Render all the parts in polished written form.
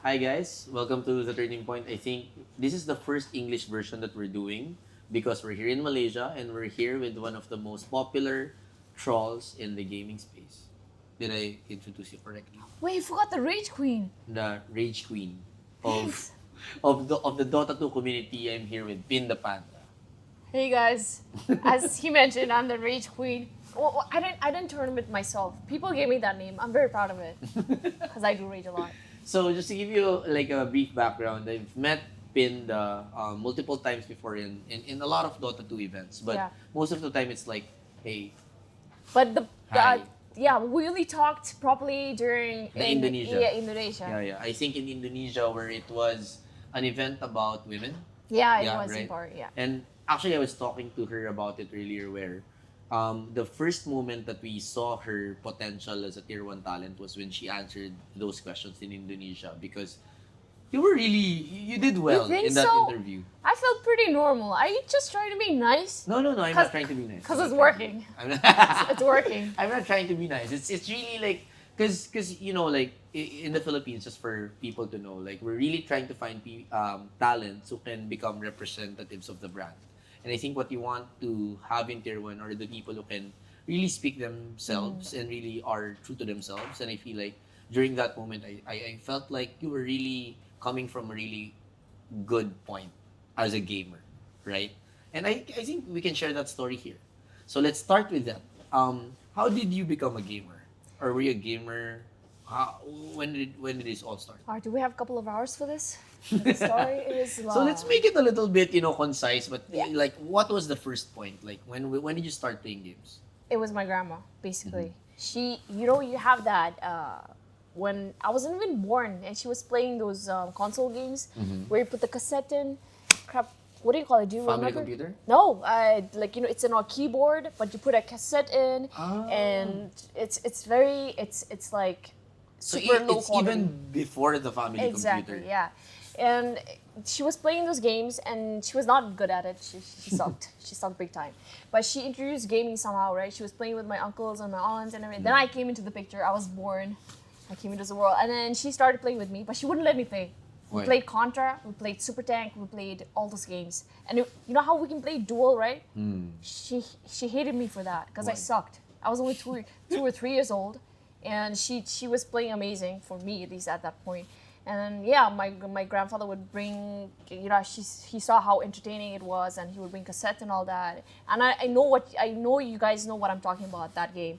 Hi guys, welcome to the Turning Point. I think this is the first English version that we're doing because we're here in Malaysia and we're here with one of the most popular trolls in the gaming space. Did I introduce you correctly? Wait, you forgot the Rage Queen. The Rage Queen of of the Dota 2 community. I'm here with Pindapanda. Hey guys, as he mentioned, I'm the Rage Queen. Well, I didn't turn it myself. People gave me that name. I'm very proud of it because I do rage a lot. So just to give you like a brief background, I've met Pinda multiple times before in a lot of Dota 2 events, but Yeah. most of the time it's like, hey, But Hi. yeah, we only talked properly during Indonesia. Yeah, Indonesia. Yeah. I think in Indonesia where it was an event about women. Yeah, it Yeah, was in right. part. Yeah. And actually, I was talking to her about it earlier where the first moment that we saw her potential as a tier 1 talent was when she answered those questions in Indonesia because you did well think in that so? interview. I felt pretty normal. I just trying to be nice No, I'm 'Cause- not trying to be nice. because I'm it's not trying to working. be- I'm not, It's working. I'm not trying to be nice. It's really like because like in the Philippines, just for people to know, like we're really trying to find talents who can become representatives of the brand. And I think what you want to have in tier 1 are the people who can really speak themselves and really are true to themselves. And I feel like during that moment, I felt like you were really coming from a really good point as a gamer, right? And I think we can share that story here. So let's start with that. How did you become a gamer? Or were you a gamer? How, when did this all start? Alright, do we have a couple of hours for this? The story is long. So let's make it a little bit, concise. But Yeah. like, what was the first point? Like, when did you start playing games? It was my grandma, basically. Mm-hmm. She, you have that when I wasn't even born, and she was playing those console games where you put the cassette in. Crap, what do you call it? Do you Family remember? computer? No, it's on a keyboard, but you put a cassette in, Ah. and it's like So super low it's quality. even before the family Exactly, computer. yeah. And she was playing those games, and she was not good at it. She sucked. She sucked big time. But she introduced gaming somehow, right? She was playing with my uncles and my aunts and everything. Then I came into the picture. I was born. I came into the world. And then she started playing with me, but she wouldn't let me play. We Why? played Contra, we played Super Tank, we played all those games. And you know how we can play duel, right? She hated me for that because I Why? sucked. I was only two or 3 years old, and she was playing amazing for me, at least at that point. And then yeah, my grandfather would bring, he saw how entertaining it was, and he would bring cassettes and all that. And I know you guys know what I'm talking about, that game,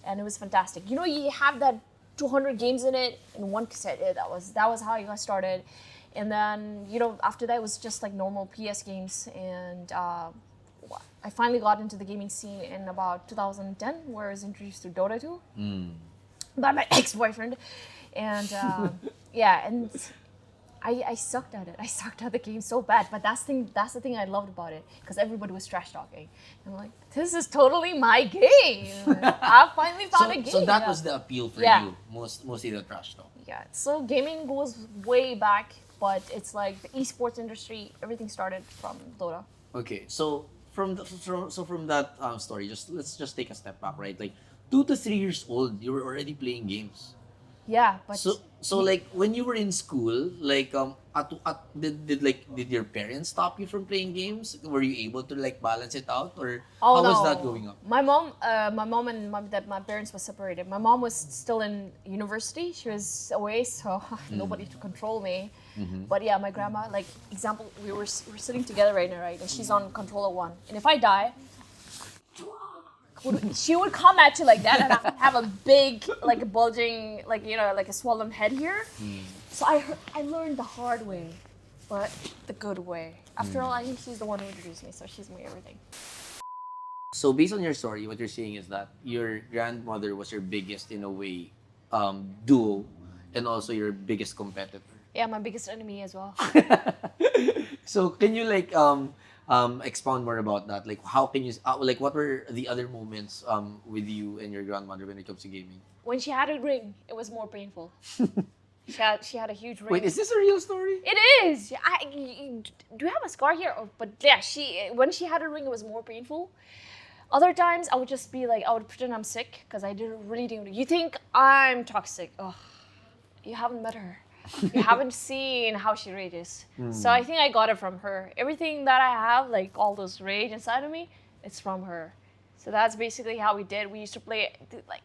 and it was fantastic. You have that 200 games in it in one cassette. That was how I got started. And then after that it was just like normal PS games, and I finally got into the gaming scene in about 2010, where I was introduced to Dota 2 by my ex-boyfriend. And yeah, and I sucked at it. I sucked at the game so bad. But that's the thing I loved about it, because everybody was trash talking. I'm like, this is totally my game. I finally found a game. So that yeah. was the appeal for Yeah. you, mostly the trash talk. Yeah, so gaming goes way back, but it's like the esports industry. Everything started from Dota. Okay, so from that story, let's just take a step back, right? Like 2 to 3 years old, you were already playing games. Yeah, but So like when you were in school, like did your parents stop you from playing games? Were you able to like balance it out, or oh how no, was that going up? My mom and my parents were separated. My mom was still in university. She was away, so nobody to control me. But yeah, my grandma, like example, we're sitting together right now, right, and she's on controller 1, and if I die, she would come at you like that, and I have a big, like a bulging, like like a swollen head here. So I learned the hard way, but the good way. After all, I think she's the one who introduced me, so she's my everything. So based on your story, what you're saying is that your grandmother was your biggest, in a way, duo, and also your biggest competitor. Yeah, my biggest enemy as well. So can you like expound more about that? Like how can you like what were the other moments with you and your grandmother when it comes to gaming? When she had a ring, it was more painful. She had a huge ring. Wait, is this a real story? It is. Do you have a scar here? Oh, but yeah, when she had a ring, it was more painful. Other times, I would just be like, I would pretend I'm sick because I didn't. You think I'm toxic? Oh, you haven't met her. You haven't seen how she rages. So I think I got it from her. Everything that I have, like all those rage inside of me, it's from her. So that's basically how we did. We used to play, like,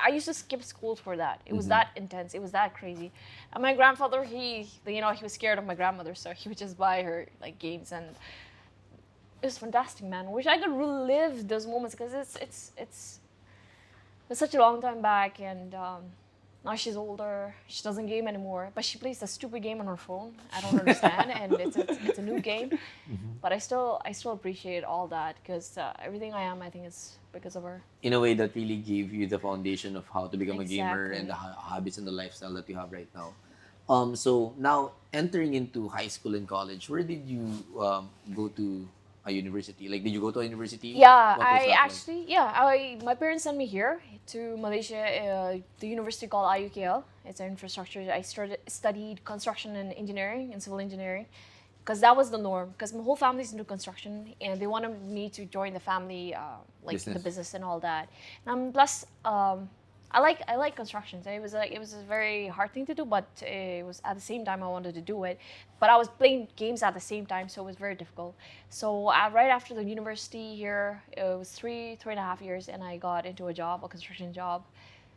I used to skip school for that. It was that intense. It was that crazy. And my grandfather, he was scared of my grandmother, so he would just buy her like games, and it was fantastic, man. I wish I could relive those moments because it's such a long time back, and now she's older. She doesn't game anymore, but she plays a stupid game on her phone. I don't understand, and it's a new game. But I still appreciate all that because everything I am, I think, is because of her. In a way that really gave you the foundation of how to become a gamer Exactly. and the habits and the lifestyle that you have right now. So now entering into high school and college, where did you go to a university? Like, did you go to a university? Yeah, What was I that like? actually, yeah, my parents sent me here to Malaysia, the university called IUKL. It's an infrastructure. I studied construction and engineering and civil engineering because that was the norm. Because my whole family's into construction, and they wanted me to join the family, like the Business. business and all that. And plus, I like construction. So it was a very hard thing to do, but it was at the same time I wanted to do it. But I was playing games at the same time, so it was very difficult. So right after the university here, it was three and a half years, and I got into a construction job.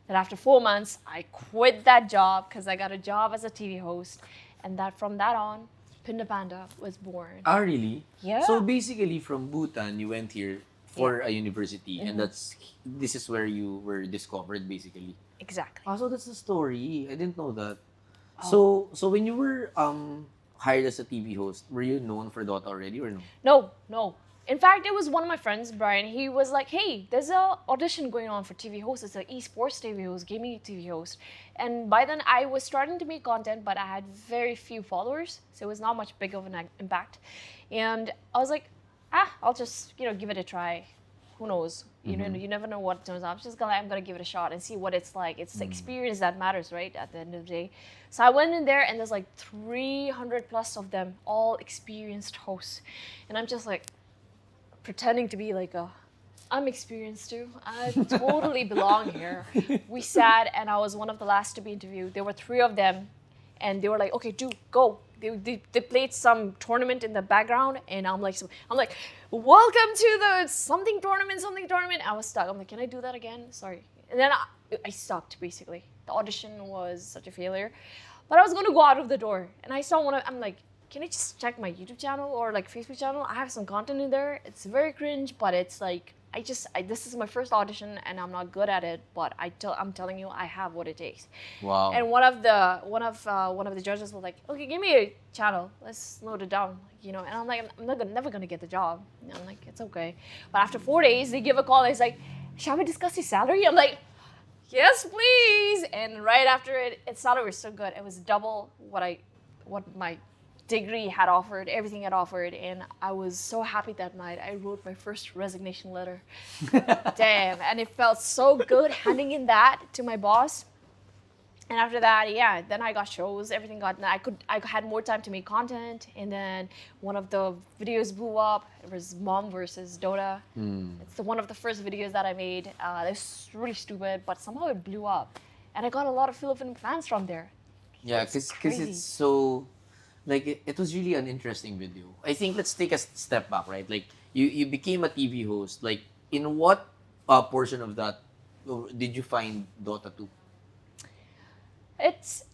Then after 4 months, I quit that job because I got a job as a TV host, and from that on, Pindapanda was born. Ah, really? Yeah. So basically, from Bhutan, you went here for a university, and this is where you were discovered, basically. Exactly. Ah, so that's the story. I didn't know that. So when you were hired as a TV host, were you known for Dota already or no? No. In fact, it was one of my friends, Brian. He was like, "Hey, there's a audition going on for TV host. It's an esports TV host, gaming TV host." And by then, I was starting to make content, but I had very few followers, so it was not much big of an impact. And I was like, I'll just give it a try. Who knows? You know, you never know what turns out. I'm gonna give it a shot and see what it's like. It's the experience that matters, right? At the end of the day. So I went in there, and there's like 300 plus of them, all experienced hosts, and I'm just like pretending to be like I'm experienced too. I totally belong here. We sat, and I was one of the last to be interviewed. There were 3 of them, and they were like, "Okay, dude, go." They played some tournament in the background, and I'm like, "Welcome to the something tournament." I was stuck. I'm like, "Can I do that again?" Sorry. And then I sucked, basically. The audition was such a failure. But I was going to go out of the door, and I saw I'm like, "Can I just check my YouTube channel or like Facebook channel? I have some content in there. It's very cringe, but it's like, this is my first audition, and I'm not good at it, but I'm telling you, I have what it takes." Wow. And one of the judges was like, "Okay, give me a channel. Let's note it down." And I'm like, "I'm never gonna get the job." And I'm like, "It's okay." But after 4 days, they give a call. It's like, "Shall we discuss your salary?" I'm like, "Yes, please." And right after its salary was so good. It was double what my degree had offered, everything had offered, and I was so happy that night. I wrote my first resignation letter. Damn, and it felt so good handing in that to my boss. And after that, yeah, then I got shows, everything got, I had more time to make content, and then one of the videos blew up. It was Mom versus Dota. It's one of the first videos that I made. It was really stupid, but somehow it blew up. And I got a lot of Philippine fans from there. Yeah, because crazy. it's so, like, it was really an interesting video. I think let's take a step back, right? Like, you became a TV host. Like, in what portion of that did you find Dota 2? It's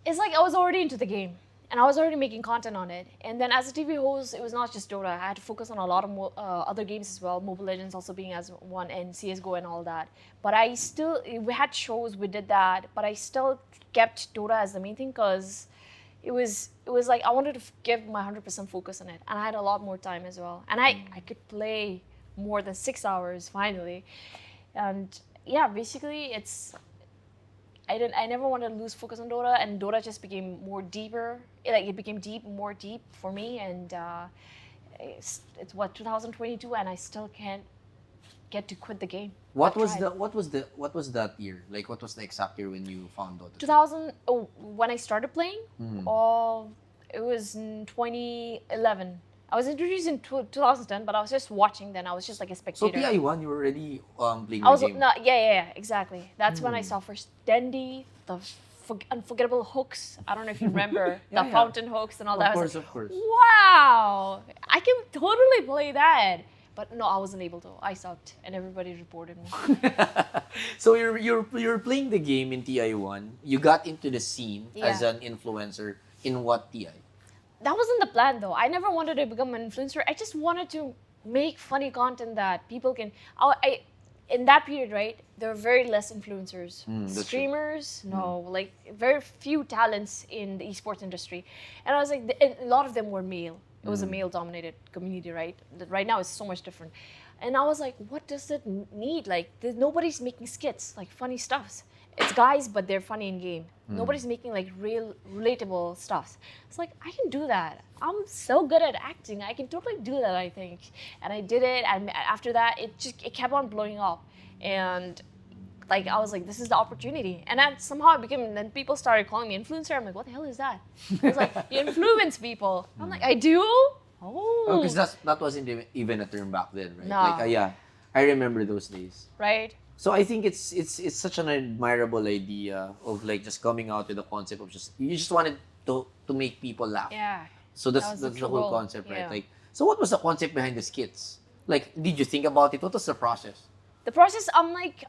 like I was already into the game, and I was already making content on it. And then as a TV host, it was not just Dota. I had to focus on a lot of other games as well, Mobile Legends also being as one, and CSGO and all that. But we had shows, we did that, but I still kept Dota as the main thing because it was like I wanted to give my 100% focus on it, and I had a lot more time as well. And I could play more than 6 hours finally. And yeah, basically I never wanted to lose focus on Dota, and Dota just became more deeper. It became more deep for me, and it's 2022, and I still can't get to quit the game. What was that year? Like, what was the exact year when you found Dota 2? 2000 when I started playing? It was in 2011. I was introduced in 2010, but I was just watching then. I was just like a So spectator. PI1, you were already playing I was the game. no, yeah, exactly. That's when I saw first Dendi, the unforgettable hooks. I don't know if you remember Yeah, the yeah. fountain hooks and all that. I was Of course. like, wow, I can totally play that. But no, I wasn't able to. I sucked, and everybody reported me. So you're playing the game in TI1. You got into the scene as Yeah. an influencer in what TI? That wasn't the plan though. I never wanted to become an influencer. I just wanted to make funny content that people can. In that period, right, there were very less influencers, that's true. streamers. No, like very few talents in the esports industry, and I was like, and a lot of them were male. It was a male-dominated community, right? Right now, it's so much different. And I was like, what does it need? Like, nobody's making skits, like funny stuffs. It's guys, but they're funny in game. Nobody's making like real, relatable stuffs. It's like, I can do that. I'm so good at acting. I can totally do that, I think. And I did it. And after that, it kept on blowing up. And like, I was like, this is the opportunity. And then somehow then people started calling me influencer. I'm like, what the hell is that? It's like, you influence people. I'm like, I do? Oh. Because that wasn't even a term back then, right? No. Like, yeah, I remember those days. Right? So I think it's such an admirable idea of like just coming out with the concept of you just wanted to make people laugh. Yeah. So That that's was the the whole goal. concept, right? Yeah. Like, so what was the concept behind the skits? Like, did you think about it? What was the process? The process, I'm like,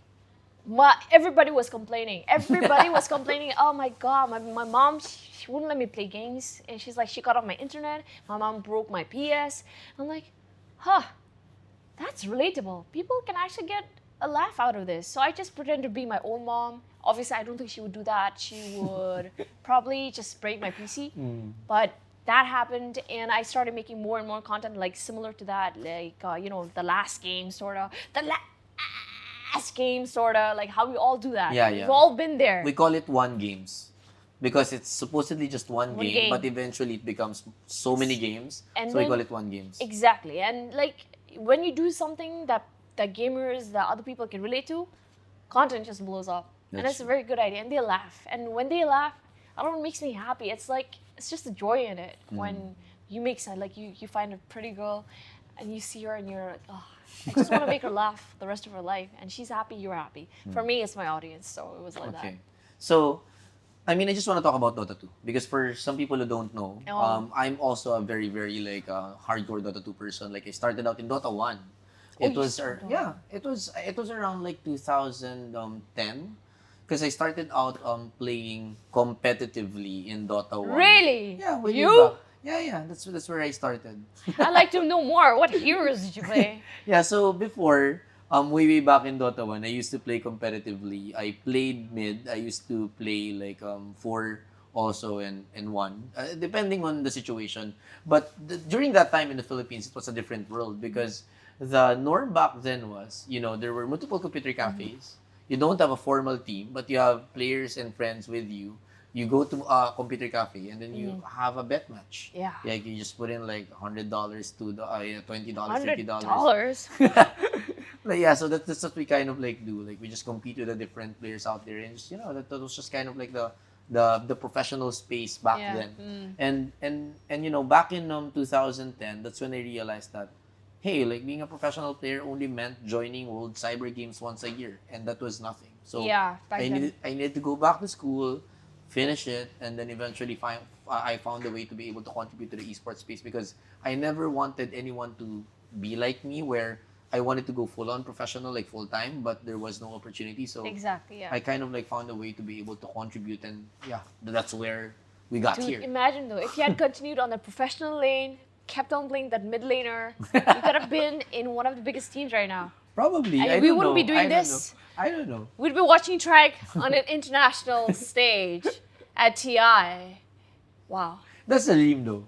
everybody was complaining. Everybody was complaining. Oh my God, my mom, she wouldn't let me play games. And she's like, she cut off my internet. My mom broke my PS. I'm like, that's relatable. People can actually get a laugh out of this. So I just pretend to be my own mom. Obviously, I don't think she would do that. She would probably just break my PC. But that happened, and I started making more and more content like similar to that, like, the last game, sort of. The last game, sort of, like how we all do that. Yeah. We've all been there. We call it one games because it's supposedly just one One game, game. but eventually it becomes so many games. And So we then- call it one games. Exactly. And like, when you do something that gamers, that other people can relate to, content just blows up. And That's it's a very good idea. And they laugh. And when they laugh, I don't know, it makes me happy. It's like, it's just the joy in it. When you make like you find a pretty girl and you see her and you're like, oh, I just want to make her laugh the rest of her life. And she's happy, you're happy. For me, it's my audience. So it was like Okay. So, I mean, I just want to talk about Dota 2 because for some people who don't know, Oh. I'm also a very, very like hardcore Dota 2 person. Like I started out in Dota 1. It you was started it was around like 2010 because I started out playing competitively in Dota 1. Really? Yeah, way You? back. Yeah. That's where I started. I'd like to know more. What heroes did you play? Yeah, so before, way back in Dota 1, I used to play competitively. I played mid. I used to play like 4 also and 1, depending on the situation. But during that time in the Philippines, it was a different world because the norm back then was, there were multiple computer cafes. You don't have a formal team, but you have players and friends with you. You go to a computer cafe and then you have a bet match. Yeah. Like you just put in like $100 to $20, $100. Like, yeah, so that's what we kind of like do. Like we just compete with the different players out there, and just, that was just kind of like the professional space back Yeah. then. And back in 2010, that's when I realized that, hey, like being a professional player only meant joining World Cyber Games once a year, and that was nothing. So Yeah, back then. I needed to go back to school, finish it, and then eventually I found a way to be able to contribute to the esports space because I never wanted anyone to be like me where I wanted to go full on professional, like full time, but there was no opportunity. So Exactly, yeah. I kind of like found a way to be able to contribute, and yeah, that's where we got Dude, here. imagine though, if you had continued on the professional lane, kept on playing that mid laner, you could have been in one of the biggest teams right now. Probably. And I we don't wouldn't be know. doing I don't this. know. I don't know. We'd be watching Tryke on an international stage at TI. Wow. That's the dream though.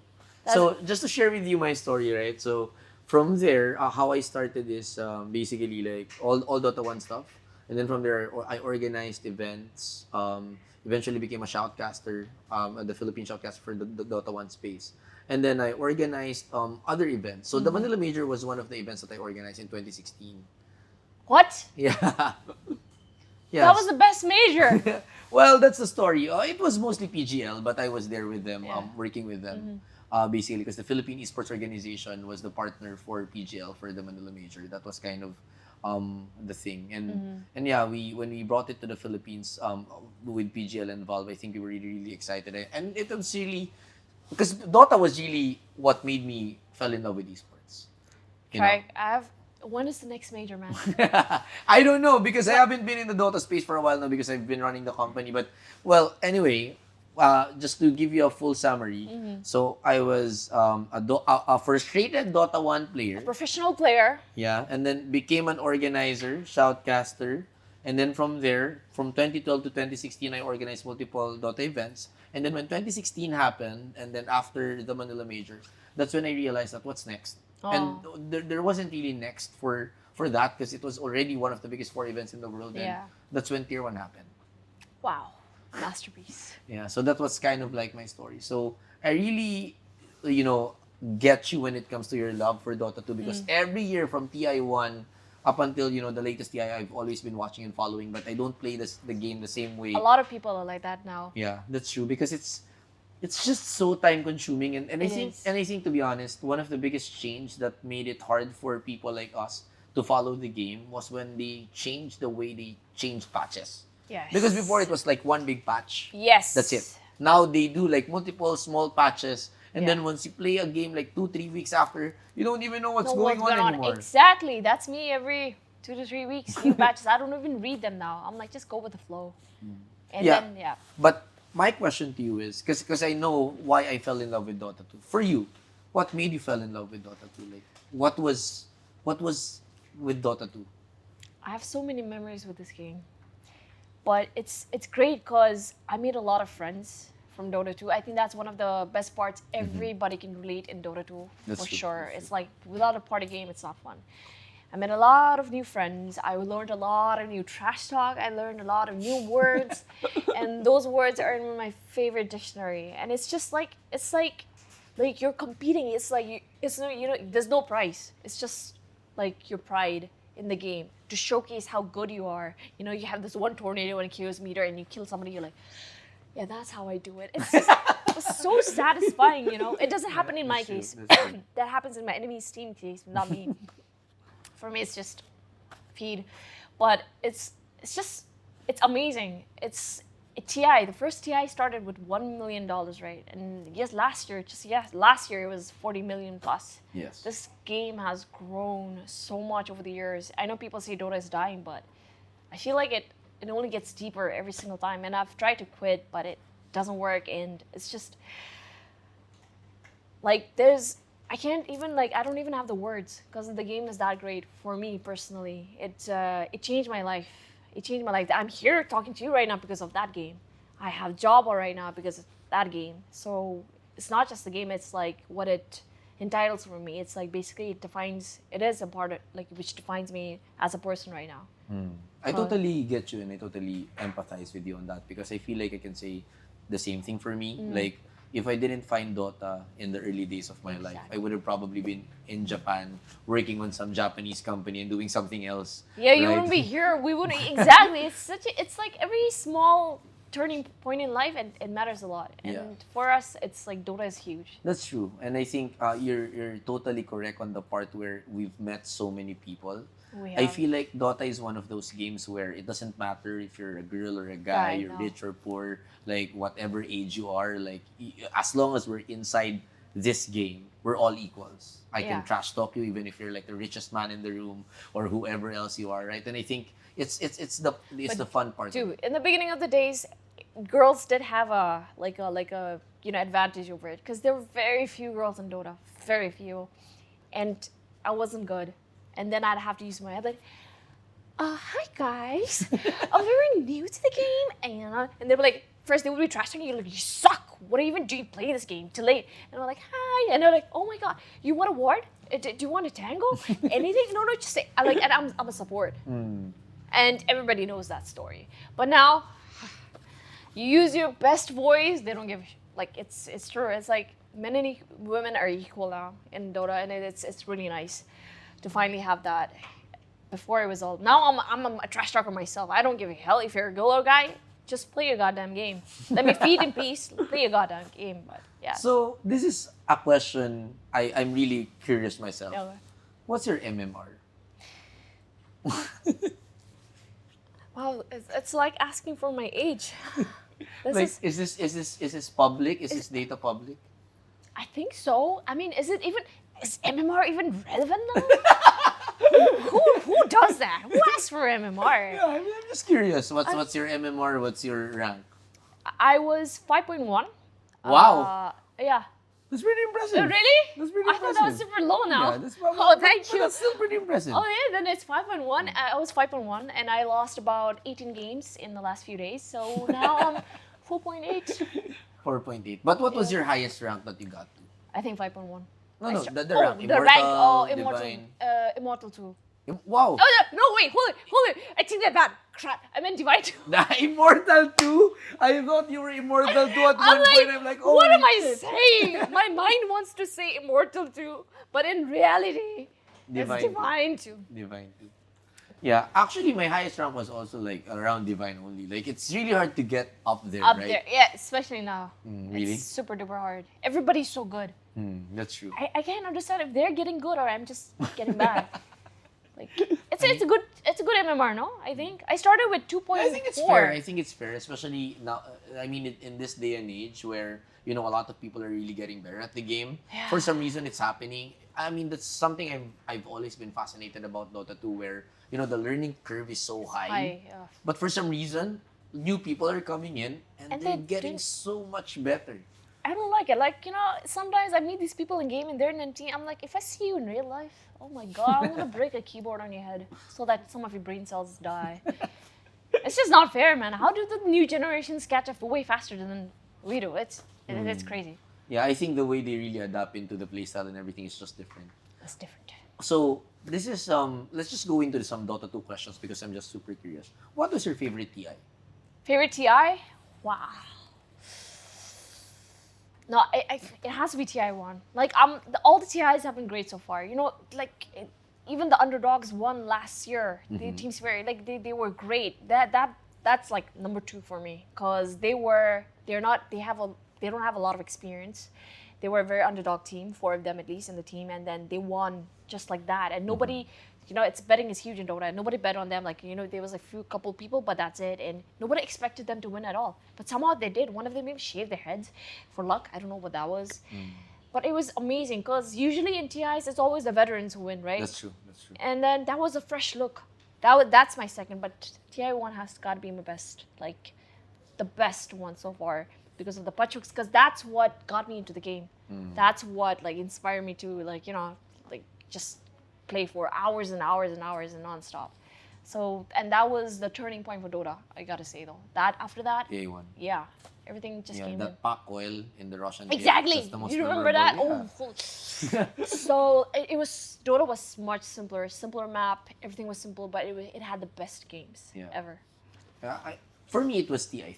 So just to share with you my story, right? So from there, how I started is basically like all Dota 1 stuff. And then from there, I organized events. Eventually became a shoutcaster, the Philippine shoutcaster for the Dota 1 space. And then I organized other events. So the Manila Major was one of the events that I organized in 2016. What? Yeah. That was the best major. Well, that's the story. It was mostly PGL, but I was there with them, Yeah. working with them. Basically, because the Philippine Esports Organization was the partner for PGL for the Manila Major. That was kind of the thing. And yeah, when we brought it to the Philippines with PGL involved, I think we were really really excited. And it was really because Dota was really what made me fell in love with esports. You know? Tryke, when is the next major, man? I don't know because I haven't been in the Dota space for a while now because I've been running the company. But well, anyway, just to give you a full summary, so I was a frustrated Dota 1 player. Professional player. Yeah, and then became an organizer, shoutcaster, and then from there, from 2012 to 2016, I organized multiple Dota events. And then when 2016 happened, and then after the Manila Major, that's when I realized that what's next. And there wasn't really next for that because it was already one of the biggest 4 events in the world. And that's when Tier 1 happened. Wow. Masterpiece. Yeah, so that was kind of like my story. So I really, get you when it comes to your love for Dota 2 because every year from TI1 up until, the latest TI, I've always been watching and following, but I don't play the game the same way. A lot of people are like that now. Yeah, that's true because it's just so time consuming and I think to be honest, one of the biggest change that made it hard for people like us to follow the game was when they changed the way they changed patches. Yes. Because before it was like one big patch. Yes. That's it. Now they do like multiple small patches and then once you play a game like 2-3 weeks after, you don't even know what's going on anymore. Exactly. That's me every 2 to 3 weeks. New patches. I don't even read them now. I'm like, just go with the flow. And then, But my question to you is, because I know why I fell in love with Dota 2. For you, what made you fall in love with Dota 2? Like, what was with Dota 2? I have so many memories with this game. But it's great because I made a lot of friends from Dota 2. I think that's one of the best parts. Everybody can relate in Dota 2 for sure. It's like without a party game, it's not fun. I met a lot of new friends. I learned a lot of new trash talk. I learned a lot of new words, and those words are in my favorite dictionary. And it's just like you're competing. It's like there's no prize. It's just like your pride in the game to showcase how good you are. You have this one tornado and a chaos meter, and you kill somebody. You're like, yeah, that's how I do it. It's just it's so satisfying. It doesn't happen in my case. That happens in my enemy's team case, not me. For me, it's just feed, but it's amazing. It's TI. The first TI started with $1 million, right? And last year it was 40 million plus. Yes. This game has grown so much over the years. I know people say Dota is dying, but I feel like it only gets deeper every single time. And I've tried to quit, but it doesn't work. And it's just like I don't even have the words because the game is that great for me personally. It changed my life. It changed my life. I'm here talking to you right now because of that game. I have a job right now because of that game. So it's not just the game. It's like what it entitles for me. It's like basically it is a part of which defines me as a person right now. I totally get you and I totally empathize with you on that because I feel like I can say the same thing for me. Like if I didn't find Dota in the early days of my life, I would have probably been in Japan working on some Japanese company and doing something else. Yeah, you wouldn't be here. We wouldn't exactly. It's like every small turning point in life, and it matters a lot. And for us, it's like Dota is huge. That's true, and I think you're totally correct on the part where we've met so many people. I feel like Dota is one of those games where it doesn't matter if you're a girl or a guy, you're rich or poor, like whatever age you are, like as long as we're inside this game, we're all equals. I can trash talk you even if you're like the richest man in the room or whoever else you are, right? And I think it's the fun part. Dude, in the beginning of the days, girls did have a advantage over it because there were very few girls in Dota, very few, and I wasn't good. And then I'd have to use my head like, hi guys, I'm very new to the game, and they were like, first they would be trash talking you like, you suck. What even do you play this game too late? And I'm like, hi, and they're like, oh my god, you want a ward? Do you want a tango? Anything? No, just say. And I'm a support, and everybody knows that story. But now, you use your best voice. They don't give it's true. It's like men and women are equal now in Dota, and it's really nice to finally have that. Before it was all. Now I'm a trash talker myself. I don't give a hell if you're a girl or guy. Just play your goddamn game. Let me feed in peace. Play your goddamn game. But yeah. So this is a question I'm really curious myself. Okay. What's your MMR? Wow, it's like asking for my age. This Like, is, is this public? Is this data public? I think so. I mean, is MMR even relevant now? Who does that? Who asks for MMR? Yeah, I mean, I'm just curious. What's your MMR? What's your rank? I was 5.1. Wow. Yeah. That's pretty impressive. Oh, really? That's pretty I thought that was impressive. super low now. Yeah, that's probably, Oh, thank but you. that's still pretty impressive. Oh yeah, then it's 5.1. I was 5.1 and I lost about 18 games in the last few days. So now I'm 4.8. 4.8. But what was your highest rank that you got to? I think 5.1. No, the rank. The Immortal, rank. Oh, Immortal. Divine. Immortal 2. Wow. Oh no, wait, hold it. I take that back. Crap, I meant Divine 2. The Immortal 2? I thought you were Immortal 2 at I'm one point. I'm like, oh, what am I saying? My mind wants to say Immortal 2, but in reality, it's Divine 2. Divine 2. Yeah, actually, my highest rank was also like around Divine only. Like, it's really hard to get up there, Up right? there, yeah, especially now. Really? It's super duper hard. Everybody's so good. That's true. I can't understand if they're getting good or I'm just getting bad. Like it's a good MMR, no? I think I started with 2.4. I think it's fair. I think it's fair, especially now. I mean, in this day and age where a lot of people are really getting better at the game. Yeah. For some reason, it's happening. I mean, that's something I've always been fascinated about Dota 2, where the learning curve is so high. But for some reason, new people are coming in and they're getting so much better. I don't like it. Like, sometimes I meet these people in game and they're in a team. I'm like, if I see you in real life, oh my God, I'm gonna break a keyboard on your head so that some of your brain cells die. It's just not fair, man. How do the new generations catch up way faster than we do? It's crazy. Yeah, I think the way they really adapt into the playstyle and everything is just different. It's different. So this is let's just go into some Dota 2 questions because I'm just super curious. What was your favorite TI? Favorite TI? Wow. No, it has to be TI1. Like, all the TIs have been great so far. Even the underdogs won last year. The Team Spirit, they were great. That's like number 2 for me, because they don't have a lot of experience. They were a very underdog team, 4 of them at least in the team, and then they won just like that. And nobody, it's betting is huge in Dota. Nobody bet on them. Like, there was a couple people, but that's it. And nobody expected them to win at all. But somehow they did. One of them even shaved their heads for luck. I don't know what that was. But it was amazing, because usually in TIs, it's always the veterans who win, right? That's true. And then that was a fresh look. That's my second, but TI1 has got to be my best. Like, the best one so far, because of the Pachuks, because that's what got me into the game. That's what inspired me to just play for hours and hours and hours and nonstop. So, and that was the turning point for Dota, I gotta say though. That after that, A1. Yeah, everything just came in. That Pak Oil in the Russian Exactly. That's the most You remember that? memorable. Oh, so Dota was much simpler map. Everything was simple, but it had the best games ever. For me, it was TI3.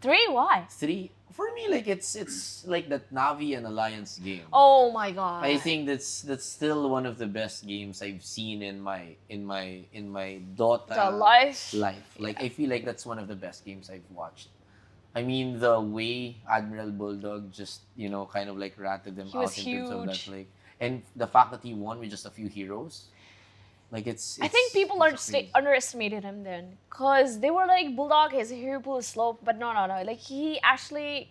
3? Why? 3. For me, it's like that Navi and Alliance game. Oh my God. I think that's still one of the best games I've seen in my Dota life. Like, I feel like that's one of the best games I've watched. I mean, the way Admiral Bulldog just kind of ratted them out in terms of that, and the fact that he won with just a few heroes. It's I think people underestimated him then, because they were like, Bulldog, his hero pool is slow, but no. Like, he actually,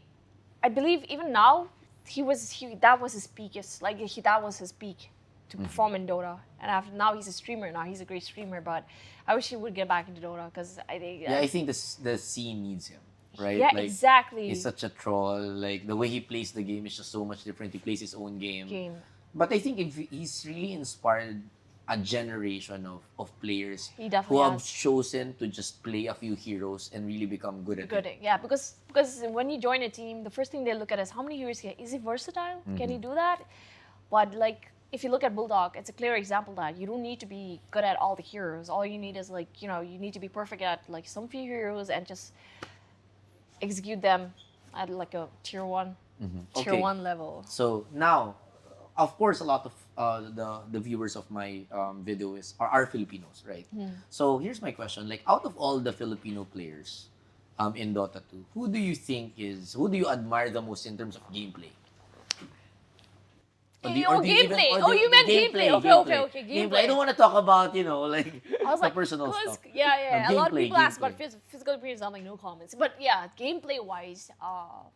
I believe even now, that was his peakest. That was his peak to perform in Dota. And now he's a streamer. Now he's a great streamer, but I wish he would get back into Dota, because I think. I think the scene needs him, right? Yeah, exactly. He's such a troll. Like, the way he plays the game is just so much different. He plays his own game. But I think if he's really inspired a generation of players who have chosen to just play a few heroes and really become good at it. Yeah, because when you join a team, the first thing they look at is how many heroes he has. Is he versatile? Can he do that? But if you look at Bulldog, it's a clear example that you don't need to be good at all the heroes. All you need is you need to be perfect at some few heroes and just execute them at a tier 1 tier 1 level. So now, of course, a lot of the viewers of my video are Filipinos, right? So here's my question: out of all the Filipino players in Dota 2, who do you admire the most in terms of gameplay? gameplay. Oh, you meant gameplay. Okay, gameplay. I don't want to talk about, like, I was the like, personal 'cause- stuff. Yeah. A lot of people ask about gameplay. physical appearance. I'm like, no comments. But yeah, gameplay wise, I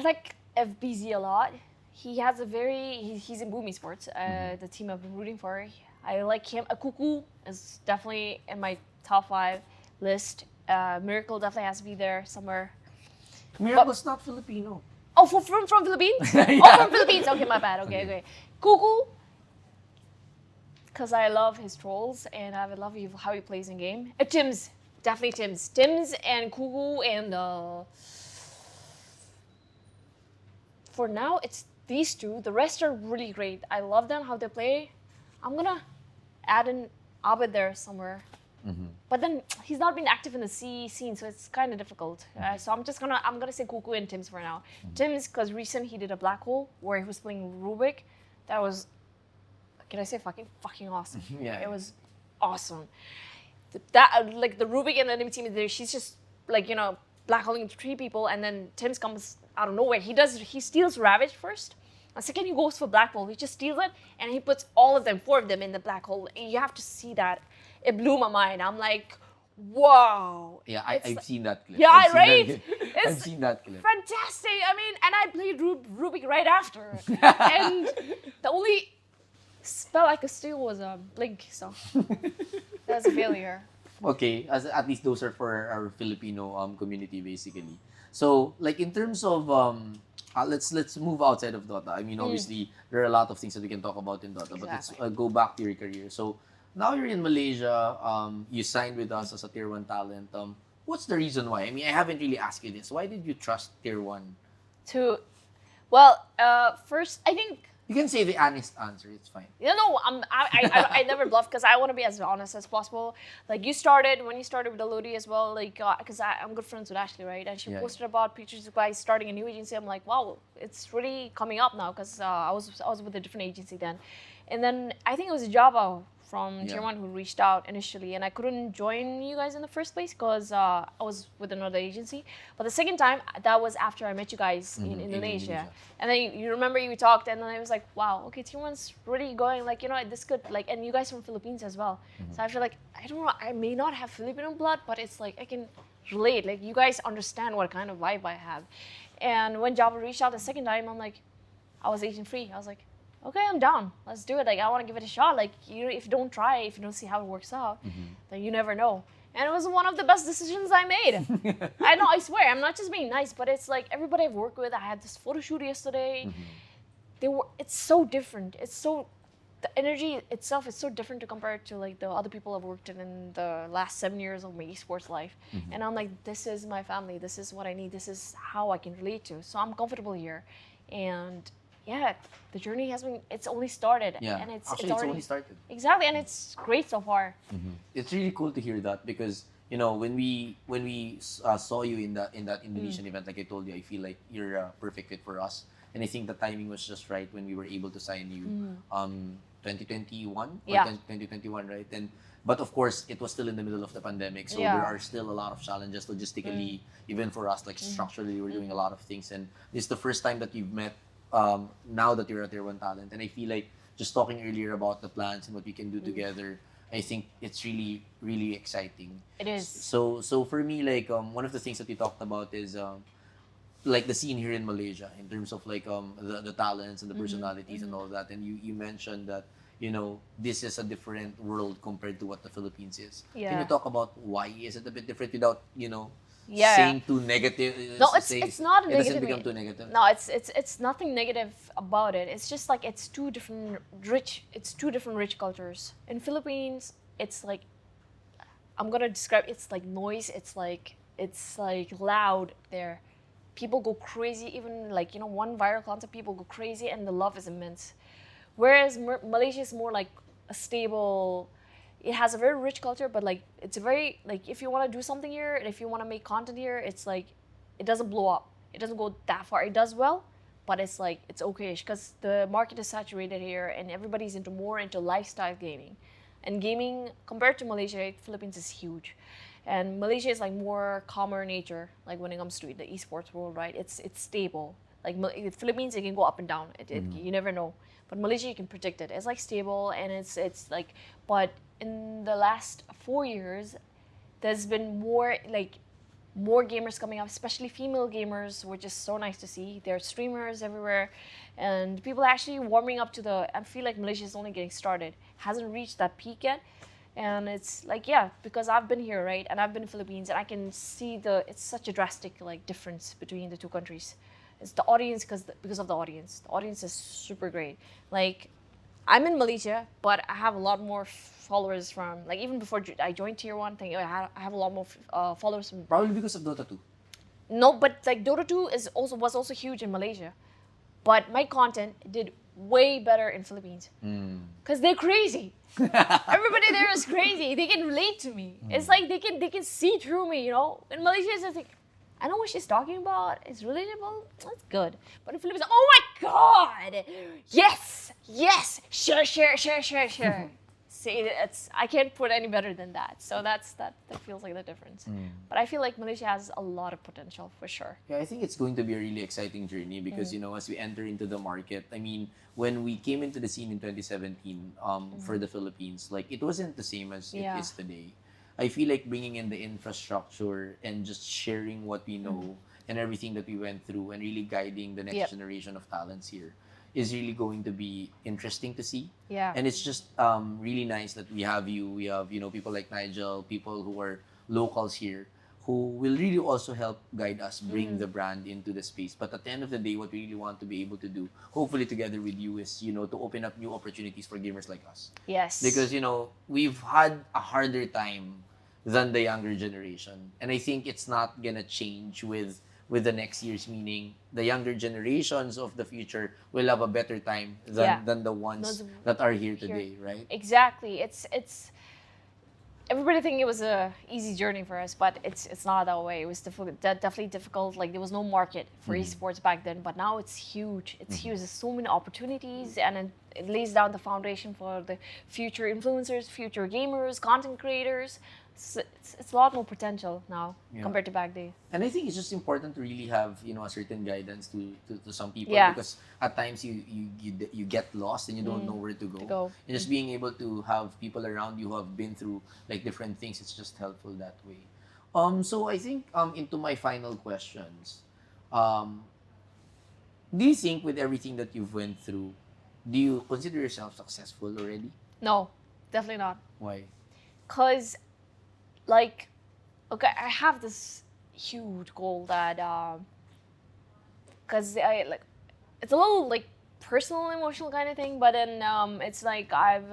like FBZ a lot. He has a he's in Boom Esports, the team I've been rooting for. I like him. Akuku is definitely in my top 5 list. Miracle definitely has to be there somewhere. Miracle's not Filipino. Oh, from Philippines? Yeah. Oh, from Philippines. Okay, my bad. Okay. Kuku, because I love his trolls and I love how he plays in game. Tims, definitely Tims. Tims and Kuku and for now it's these two. The rest are really great. I love them how they play. I'm gonna add in Abed there somewhere. But then he's not been active in the C scene, so it's kind of difficult. So I'm gonna say Kuku and Tims for now. Tims, because recent he did a black hole where he was playing Rubik. That was, can I say fucking awesome? Yeah. It was awesome. That like the Rubik and the enemy team is there. She's just like black holing 3 people, and then Tims comes out of nowhere. He steals Ravage first. And second, he goes for black hole. He just steals it, and he puts all of them, 4 of them, in the black hole. And you have to see that. It blew my mind. I'm like, whoa. Yeah, I've seen that clip. Yeah, I've It's seen that clip. fantastic. I mean, and I played Rubik right after. And the only spell I could steal was a Blink, so that was a failure. Okay, at least those are for our Filipino community basically. So like in terms of let's move outside of Dota. I mean, obviously there are a lot of things that we can talk about in Dota, but let's go back to your career. So now you're in Malaysia. You signed with us as a Tier 1 talent. What's the reason why? I mean, I haven't really asked you this. Why did you trust Tier 1? First, I think You can say the honest answer. It's fine. I never bluff because I want to be as honest as possible. Like when you started with the Lodi as well, like because I'm good friends with Ashley, right? And she posted about pictures of guys starting a new agency. I'm like, wow, it's really coming up now because I was with a different agency then, and then I think it was Java from Tier 1 who reached out initially, and I couldn't join you guys in the first place because I was with another agency. But the second time, that was after I met you guys in Indonesia. And then you remember we talked, and then I was like, wow, okay, Tier 1's really going, like, this could, like, and you guys from Philippines as well. So I feel like, I don't know, I may not have Filipino blood, but it's like, I can relate. Like, you guys understand what kind of vibe I have. And when Java reached out the second time, I'm like, I was agent free. I was like, okay, I'm down. Let's do it. Like, I want to give it a shot. Like, if you don't try, if you don't see how it works out, then you never know. And it was one of the best decisions I made. I know, I swear. I'm not just being nice, but it's like everybody I've worked with. I had this photo shoot yesterday. It's so different. The energy itself is so different to compare to like the other people I've worked in the last 7 years of my esports life. And I'm like, this is my family. This is what I need. This is how I can relate to. So I'm comfortable here. And yeah, the journey it's only started. Yeah, and it's actually, it's only started. Exactly, and it's great so far. It's really cool to hear that because, when we saw you in that Indonesian event, like I told you, I feel like you're a perfect fit for us. And I think the timing was just right when we were able to sign you 2021 or 2021, right? But of course, it was still in the middle of the pandemic, so there are still a lot of challenges logistically, even for us, like structurally, we're doing a lot of things. And this is the first time that you've met now that you're a Tier 1 talent. And I feel like just talking earlier about the plans and what we can do together, I think it's really, really exciting. It is. So for me, like one of the things that we talked about is like the scene here in Malaysia in terms of like the talents and the personalities and all that. And you mentioned that this is a different world compared to what the Philippines is. Can you talk about why is it a bit different without saying too negative? No, it's not a it negative. doesn't become too negative. No, it's nothing negative about it. It's just like it's two different rich cultures. In Philippines, it's like I'm gonna describe. It's like noise. It's like loud there. People go crazy. Even like one viral content, people go crazy, and the love is immense. Whereas Malaysia is more like a stable. It has a very rich culture, but like it's a very like if you want to do something here, and if you want to make content here, it's like it doesn't blow up. It doesn't go that far. It does well, but it's like it's okay-ish because the market is saturated here, and everybody's more into lifestyle gaming. And gaming compared to Malaysia, Philippines is huge, and Malaysia is like more calmer nature. Like when it comes to the esports world, right? It's stable. Like the Philippines, it can go up and down. You never know. But Malaysia, you can predict it. It's like stable, and it's like. But in the last 4 years, there's been more gamers coming up, especially female gamers, which is so nice to see. There are streamers everywhere, and people are actually warming up to the. I feel like Malaysia is only getting started, hasn't reached that peak yet, and it's like because I've been here, right, and I've been in Philippines, and I can see it's such a drastic like difference between the two countries. It's the audience because of the audience. The audience is super great. Like, I'm in Malaysia, but I have a lot more followers from like even before I joined Tier 1 thing. I have a lot more followers from. Probably because of Dota 2. No, but like Dota 2 was also huge in Malaysia, but my content did way better in Philippines because they're crazy. Everybody there is crazy. They can relate to me. It's like they can see through me. In Malaysia, it's just like, I know what she's talking about. It's relatable. That's good. But in Philippines, oh my God, yes, share. See, I can't put any better than that. So that feels like the difference. But I feel like Malaysia has a lot of potential for sure. Yeah, I think it's going to be a really exciting journey because as we enter into the market, I mean, when we came into the scene in 2017 for the Philippines, like it wasn't the same as it is today. I feel like bringing in the infrastructure and just sharing what we know and everything that we went through and really guiding the next generation of talents here is really going to be interesting to see. Yeah. And it's just really nice that we have you. We have, people like Nigel, people who are locals here who will really also help guide us, bring the brand into the space. But at the end of the day, what we really want to be able to do, hopefully together with you, is, to open up new opportunities for gamers like us. Yes. Because, we've had a harder time than the younger generation. And I think it's not gonna change with the next years, meaning the younger generations of the future will have a better time than the ones that are here today, right? Exactly. It's everybody think it was a easy journey for us, but it's not that way. It was definitely difficult. Like there was no market for esports back then, but now it's huge. It's huge. There's so many opportunities, and it lays down the foundation for the future influencers, future gamers, content creators. It's a lot more potential now compared to back then. And I think it's just important to really have a certain guidance to some people because at times you get lost and you don't know where to go. And just being able to have people around you who have been through like different things, it's just helpful that way. So I think into my final questions, do you think with everything that you've went through, do you consider yourself successful already? No, definitely not. Why? Because I have this huge goal that because it's a little like personal, emotional kind of thing, but then it's like I've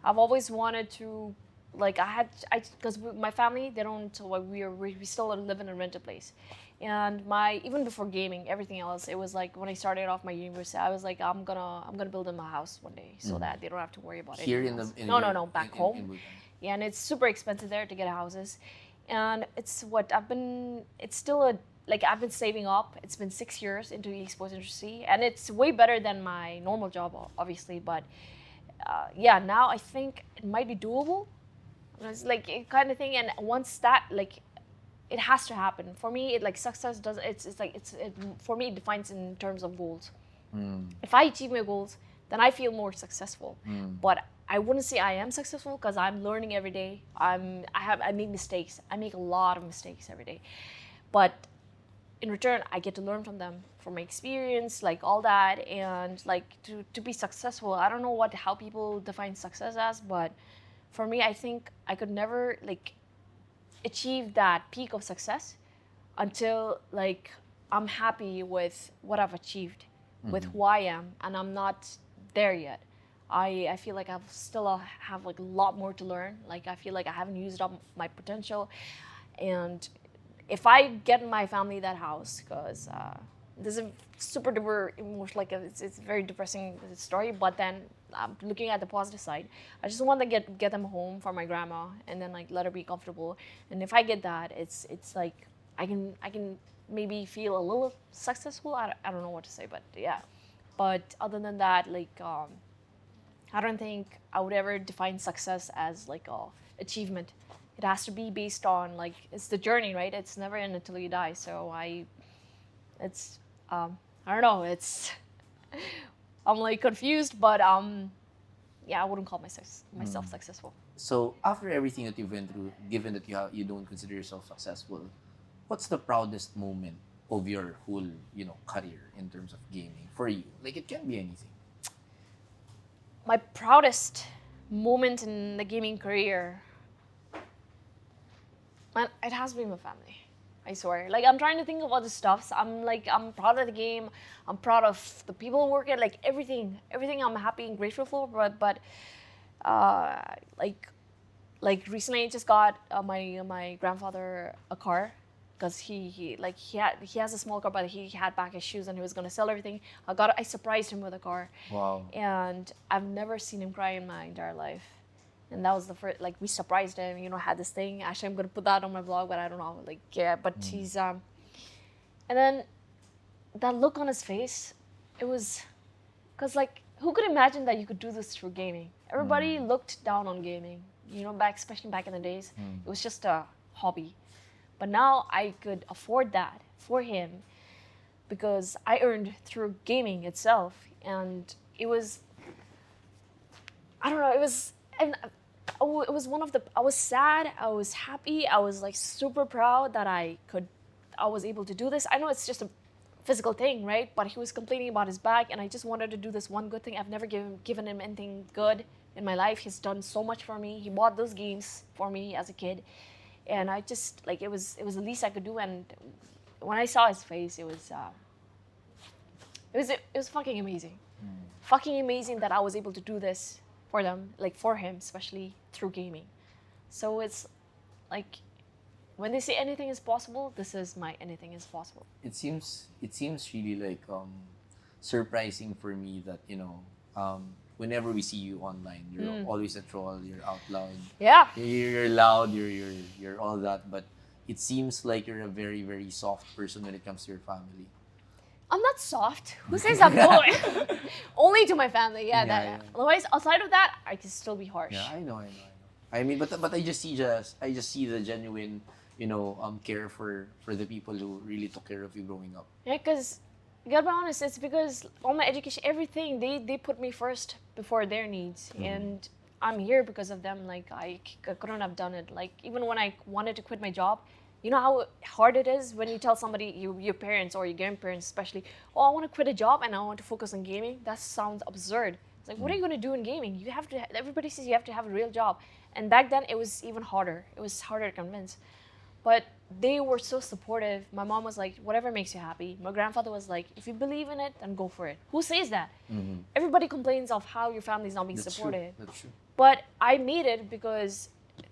always wanted to because my family, they don't, we still live in a rented place, and even before gaming, everything else, it was like when I started off my university, I was like, I'm gonna build them a house one day so that they don't have to worry about it. Here No, back home. Yeah, and it's super expensive there to get houses. And it's still I've been saving up. It's been 6 years into the esports industry, and it's way better than my normal job, obviously. But now I think it might be doable. It's like a kind of thing, and once that, it has to happen. For me, success does, for me, it defines in terms of goals. If I achieve my goals, then I feel more successful. But I wouldn't say I am successful because I'm learning every day. I make mistakes. I make a lot of mistakes every day. But in return, I get to learn from them, from my experience, like all that. And to be successful, I don't know how people define success as, but for me, I think I could never achieve that peak of success until I'm happy with what I've achieved, with who I am, and I'm not there yet. I feel like I still have a lot more to learn. I feel like I haven't used up my potential. And if I get my family that house, because this is a super duper emotional, it's a very depressing story, but then I'm looking at the positive side. I just want to get them home for my grandma and then let her be comfortable. And if I get that, it's like I can maybe feel a little successful. I don't know what to say, but yeah. But other than that, I don't think I would ever define success as a achievement. It has to be based on it's the journey, right? It's never in until you die. So I don't know. It's I'm like confused, but yeah, I wouldn't call myself successful. So after everything that you've went through, given that you don't consider yourself successful, what's the proudest moment of your whole career in terms of gaming for you? Like it can be anything. My proudest moment in the gaming career, man, it has been my family. I swear. Like I'm trying to think of other stuff. So I'm proud of the game. I'm proud of the people who work at like everything. Everything I'm happy and grateful for. But uh, like recently I just got my grandfather a car because he has a small car, but he had back his shoes and he was gonna sell everything. I surprised him with a car. Wow. And I've never seen him cry in my entire life. And that was the first, like, we surprised him, had this thing. Actually, I'm going to put that on my blog, but I don't know. Like, yeah, but he's, and then that look on his face, it was, because, like, who could imagine that you could do this through gaming? Everybody looked down on gaming, especially back in the days. It was just a hobby. But now I could afford that for him because I earned through gaming itself. And it was, I don't know, it was, and it was I was sad, I was happy, I was like super proud that I was able to do this. I know it's just a physical thing, right? But he was complaining about his back and I just wanted to do this one good thing. I've never given him anything good in my life. He's done so much for me. He bought those games for me as a kid. And I just, like, it was the least I could do. And when I saw his face, it was fucking amazing. Fucking amazing that I was able to do this for them, like for him, especially through gaming. So it's like when they say anything is possible, this is my anything is possible. It seems really like surprising for me that whenever we see you online, you're always a troll, you're out loud. Yeah. You're loud, you're all that, but it seems like you're a very, very soft person when it comes to your family. I'm not soft. Who says I'm going? Only to my family. Yeah. Otherwise, outside of that, I can still be harsh. Yeah, I know. I mean, but I just see the genuine, care for the people who really took care of you growing up. Yeah, because, gotta be honest, it's because all my education, everything, they put me first before their needs. And I'm here because of them. Like, I couldn't have done it. Like, even when I wanted to quit my job, you know how hard it is when you tell somebody, your parents or your grandparents especially, oh, I want to quit a job and I want to focus on gaming? That sounds absurd. It's like, what are you going to do in gaming? Everybody says you have to have a real job. And back then, it was even harder. It was harder to convince. But they were so supportive. My mom was like, whatever makes you happy. My grandfather was like, if you believe in it, then go for it. Who says that? Everybody complains of how your family's not being supported. That's true. But I made it because,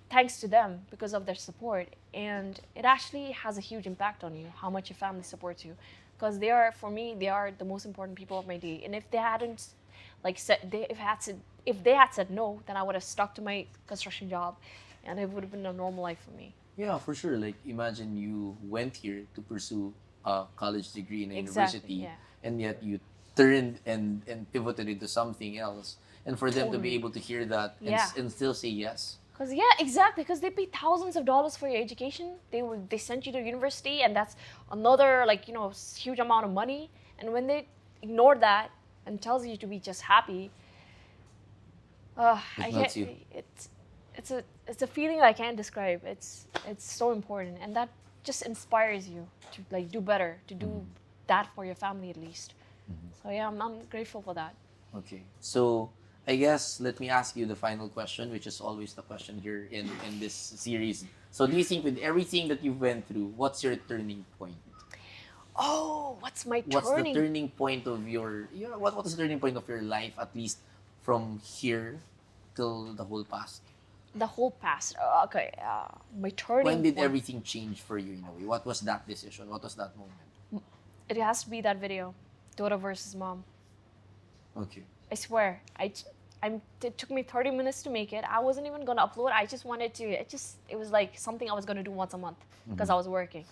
thanks to them, because of their support. And it actually has a huge impact on you, how much your family supports you. Because for me, they are the most important people of my day. And if they hadn't, like, if they had said no, then I would have stuck to my construction job. And it would have been a normal life for me. Yeah, for sure. Like, imagine you went here to pursue a college degree in a university, and yet you turned and pivoted into something else. And for them to be able to hear that and still say yes. Because exactly. Because they pay thousands of dollars for your education. They sent you to university, and that's another huge amount of money. And when they ignore that and tells you to be just happy, it's a feeling I can't describe. It's so important, and that just inspires you to do better, to do that for your family at least. So yeah, I'm grateful for that. Okay, so I guess let me ask you the final question, which is always the question here in this series. So do you think with everything that you've went through, what's your turning point? Oh, what's the turning point of your what was the turning point of your life, at least from here till the whole past? The whole past. Okay. My turning When did point. everything change for you in a way? What was that decision? What was that moment? It has to be that video, Dota versus Mom. Okay. I swear. It took me 30 minutes to make it. I wasn't even gonna upload. I just wanted to. It was like something I was gonna do once a month because I was working.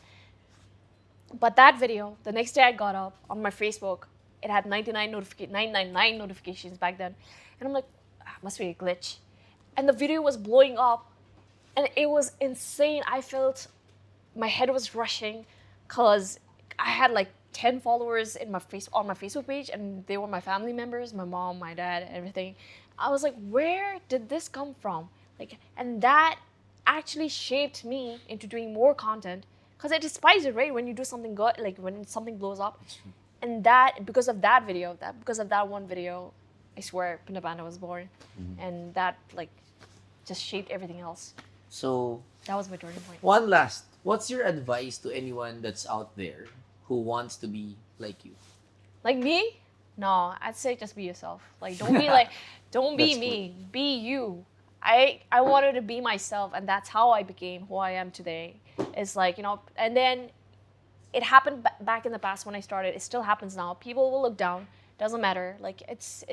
But that video, the next day I got up on my Facebook, it had 999 notifications back then, and I'm like, must be a glitch. And the video was blowing up, and it was insane. I felt my head was rushing because I had like 10 followers in on my Facebook page, and they were my family members, my mom, my dad, everything. I was like, where did this come from? Like, and that actually shaped me into doing more content, because I despise it, right? When you do something good, like when something blows up, and that because of that one video, I swear Pindapanda was born, and that like just shaped everything else. So That was my turning point. one last, what's your advice to anyone that's out there who wants to be like you? Like me? No, I'd say just be yourself. Like don't be like, don't be That's me. Be you. I wanted to be myself, and that's how I became who I am today. It's like, you know, and then it happened back in the past when I started. It still happens now. People will look down. Doesn't matter. Like it's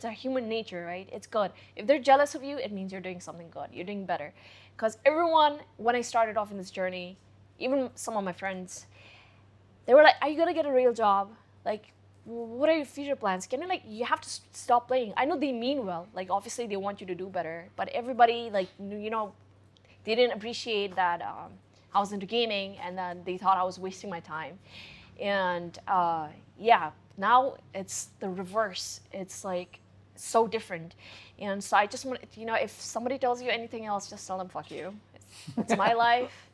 a human nature, right? It's good. If they're jealous of you, it means you're doing something good. You're doing better. Because everyone, when I started off in this journey, even some of my friends, they were like, "Are you gonna get a real job? Like, what are your future plans? Can you like, you have to stop playing." I know they mean well. Like, obviously they want you to do better, but everybody like, you know, they didn't appreciate that I was into gaming, and then they thought I was wasting my time. And yeah, now it's the reverse. It's like so different. And so I just want, you know, if somebody tells you anything else, just tell them, fuck you. It's my life.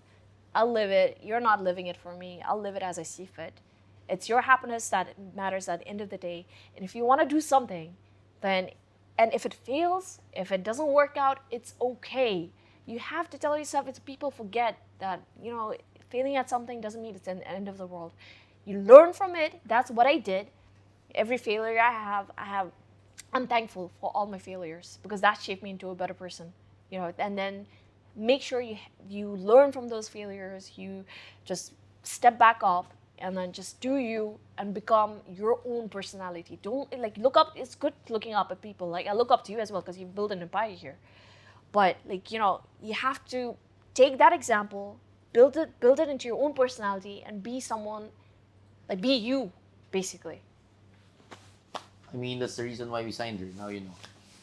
I'll live it. You're not living it for me. I'll live it as I see fit. It's your happiness that matters at the end of the day. And if you want to do something, then, and if it fails, if it doesn't work out, it's okay. You have to tell yourself, it's people forget that, you know, failing at something doesn't mean it's the end of the world. You learn from it. That's what I did. Every failure I'm thankful for all my failures, because that shaped me into a better person, you know. And then make sure you learn from those failures. You just step back up and then just do you and become your own personality. Don't like look up. It's good looking up at people. Like I look up to you as well because you've built an empire here. But like, you know, you have to take that example, build it into your own personality, and be someone, like be you, basically. I mean, that's the reason why we signed her. Now you know.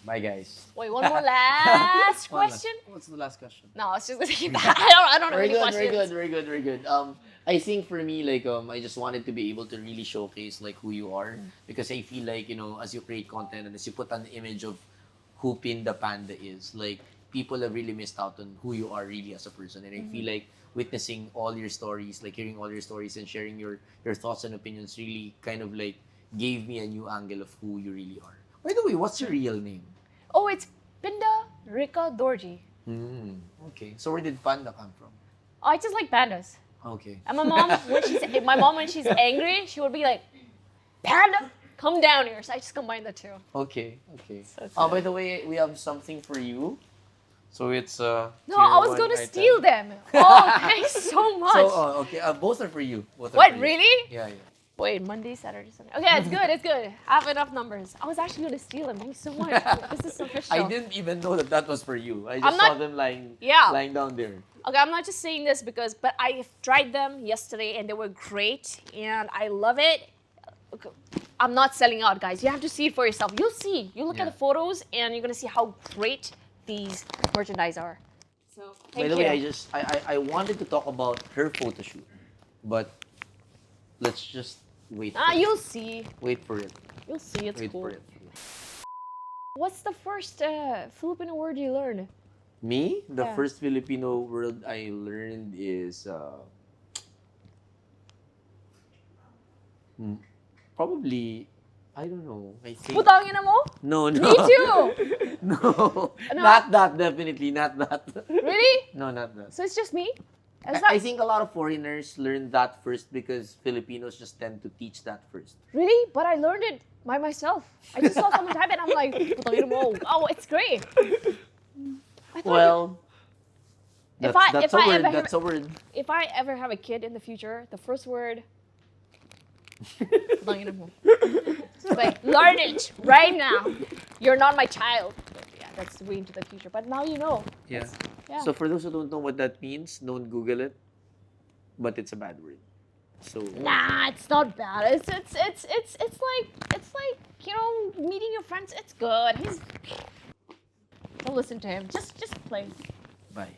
Bye, guys. Wait, one more last One last- question? What's the last question? No, it's just I don't have Very any good, questions. very good. I think for me, like, I just wanted to be able to really showcase like who you are, because I feel like, you know, as you create content and as you put an image of who Pindapanda is, like people have really missed out on who you are really as a person, and I feel like witnessing all your stories, like hearing all your stories and sharing your thoughts and opinions, really kind of like gave me a new angle of who you really are. By the way, what's your real name? Oh, it's Pinda Rika Dorji. Okay. So where did Panda come from? Oh, I just like pandas. Okay. And my mom, when she's angry, she would be like, "Panda, come down here." So I just combine the two. Okay. So Oh, by the way, we have something for you. So it's No, tier I was one gonna item. steal them. Oh, thanks so much. So okay, both are for you. Both are What, for you. really? Yeah. Wait, Monday, Saturday, Sunday. Okay, it's good. I have enough numbers. I was actually gonna steal them. Thanks so much. This is official. I didn't even know that was for you. I I'm just not- saw them lying down there. Okay, I'm not just saying this but I tried them yesterday and they were great and I love it. Okay, I'm not selling out, guys. You have to see it for yourself. You'll see. You look at Yeah. the photos and you're gonna see how great these merchandise are. So By thank the you. way, I wanted to talk about her photo shoot, but let's just wait. For it. You'll see. Wait for it. You'll see. It's Wait cool. for it. What's the first Filipino word you learned? Me, the Yeah. first Filipino word I learned is probably, I don't know. I think Putangin na mo? no. Me too. No, No? not that. Definitely not that. Really? No, not that. So it's just me? Is I that think a lot of foreigners learn that first because Filipinos just tend to teach that first. really? But I learned it by myself. I just saw someone type it. I'm like, putangin mo. Oh, it's great. I thought Well, If that's, I- that's if a I word. ever- That's a word. if I ever have a kid in the future, the first word, putangin mo. Like, learn it right now. You're not my child. But yeah, that's way into the future. But now you know. Yeah. Yeah. So for those who don't know what that means, don't Google it. But it's a bad word. So Nah, it's not bad. It's like, you know, meeting your friends. It's good. Don't listen to him. Just play. bye.